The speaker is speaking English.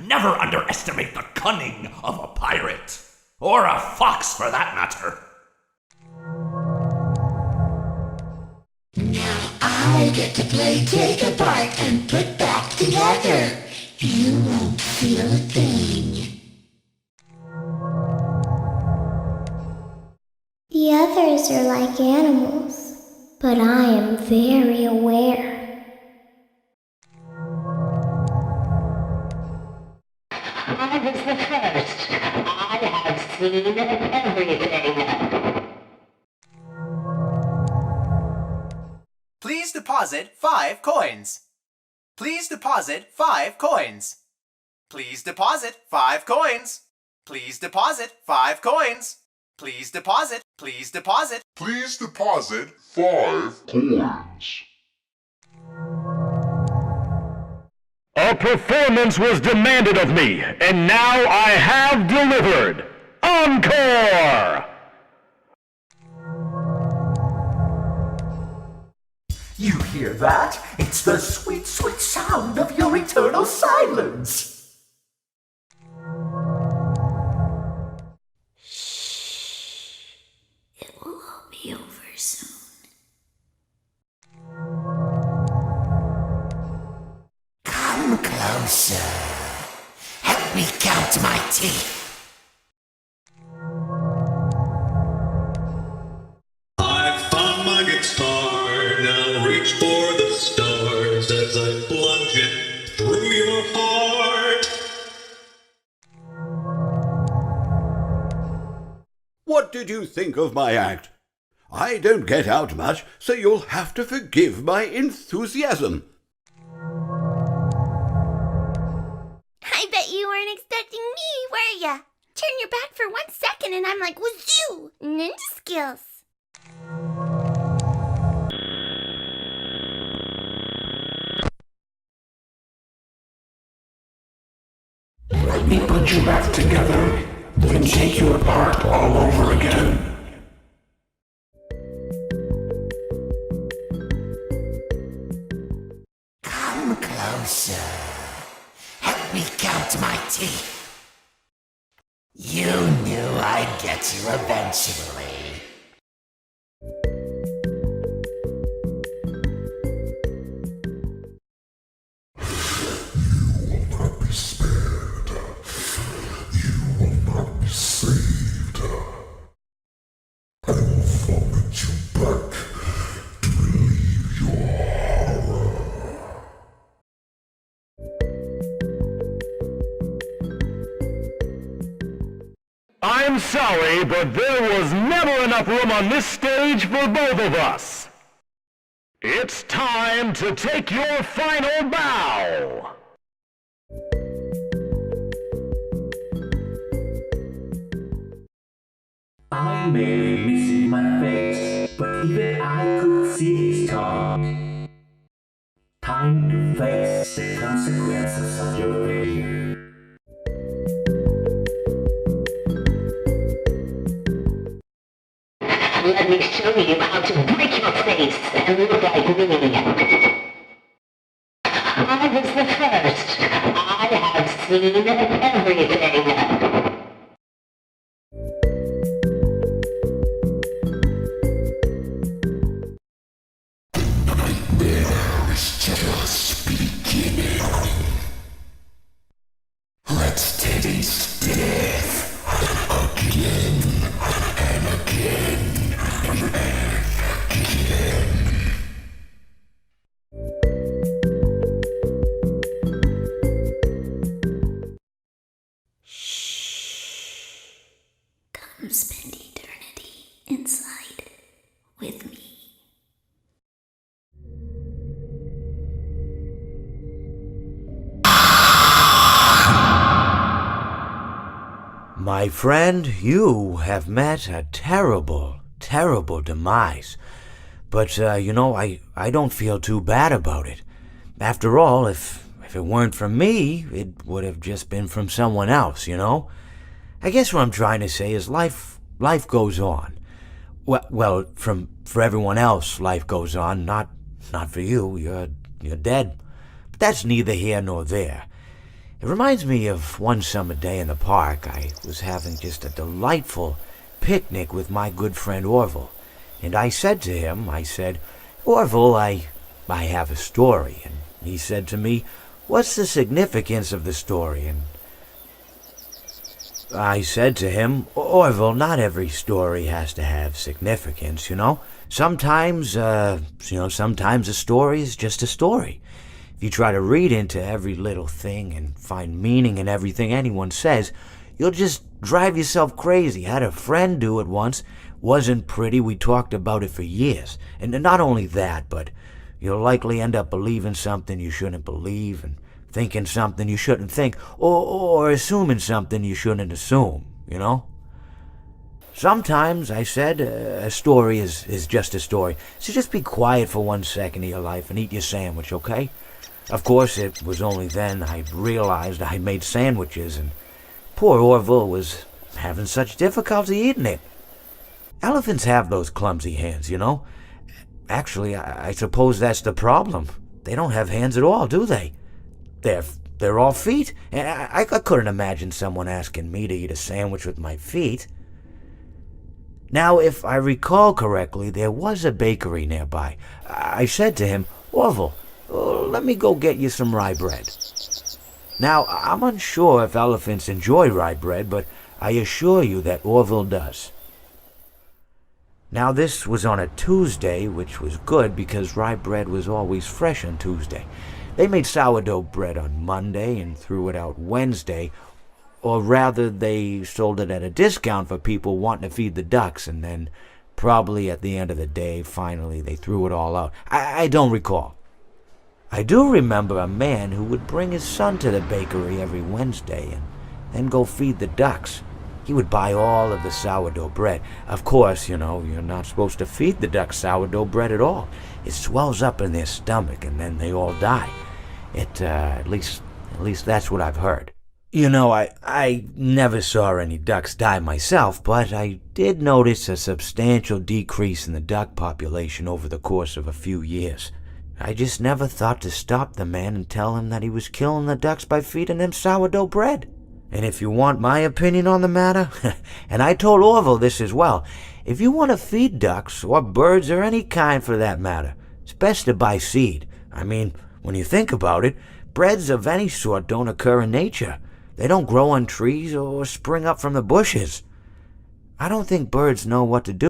Never underestimate the cunning of a pirate. Or a fox, for that matter. Now I get to play take apart and put back together. You won't feel a thing. The others are like animals, but I am very aware. I was the first. I have seen everything. Please deposit 5 coins. Please deposit 5 coins. Please deposit 5 coins. Please deposit 5 coins. Please deposit. Please deposit. Please deposit 5 coins. A performance was demanded of me, and now I have delivered. Encore! You hear that? It's the sweet, sweet sound of your eternal silence. It will all be over soon. Come closer. Help me count my teeth. I found my guitar, now reach for the stars as I plunge it through your heart. What did you think of my act? I don't get out much, so you'll have to forgive my enthusiasm. I bet you weren't expecting me, were ya? Turn your back for 1 second and I'm like, wazoo! Ninja skills. Let me put you back together, then take you apart all over again. Come closer. Help me count my teeth. You knew I'd get you eventually. Saved. I will vomit you back to relieve your horror. I'm sorry, but there was never enough room on this stage for both of us. It's time to take your final bow. I may be missing my face, but even I could see his charm. Time to face the consequences of your failure. Let me show you how to break your face and look like me. I was the first. I have seen everything. Just beginning. Let's taste death again and again and again. Shh. Come spend eternity inside with me. My friend, you have met a terrible, terrible demise. But, I don't feel too bad about it. After all, if it weren't from me, it would have just been from someone else, I guess what I'm trying to say is life goes on. Well, for everyone else, life goes on, not for you. You're dead. But that's neither here nor there. It reminds me of one summer day in the park. I was having just a delightful picnic with my good friend Orville. And I said to him, Orville, I have a story. And he said to me, what's the significance of the story? And I said to him, Orville, not every story has to have significance, you know? Sometimes a story is just a story. If you try to read into every little thing and find meaning in everything anyone says, you'll just drive yourself crazy. I had a friend do it once. Wasn't pretty. We talked about it for years. And not only that, but you'll likely end up believing something you shouldn't believe and thinking something you shouldn't think, or assuming something you shouldn't assume, you know? Sometimes, I said, a story is just a story. So just be quiet for 1 second of your life and eat your sandwich, okay? Of course, it was only then I realized I made sandwiches, and poor Orville was having such difficulty eating it. Elephants have those clumsy hands, you know? Actually, I suppose that's the problem. They don't have hands at all, do they? They're all feet. I couldn't imagine someone asking me to eat a sandwich with my feet. Now, if I recall correctly, there was a bakery nearby. I said to him, Orville, let me go get you some rye bread. Now, I'm unsure if elephants enjoy rye bread, but I assure you that Orville does. Now, this was on a Tuesday, which was good because rye bread was always fresh on Tuesday. They made sourdough bread on Monday and threw it out Wednesday, or rather, they sold it at a discount for people wanting to feed the ducks, and then probably at the end of the day, finally, they threw it all out. I don't recall. I do remember a man who would bring his son to the bakery every Wednesday and then go feed the ducks. He would buy all of the sourdough bread. Of course, you know, you're not supposed to feed the ducks sourdough bread at all. It swells up in their stomach and then they all die. At least that's what I've heard. You know, I never saw any ducks die myself, but I did notice a substantial decrease in the duck population over the course of a few years. I just never thought to stop the man and tell him that he was killing the ducks by feeding them sourdough bread. And if you want my opinion on the matter, and I told Orville this as well, if you want to feed ducks, or birds, or any kind for that matter, it's best to buy seed. I mean, when you think about it, breads of any sort don't occur in nature. They don't grow on trees or spring up from the bushes. I don't think birds know what to do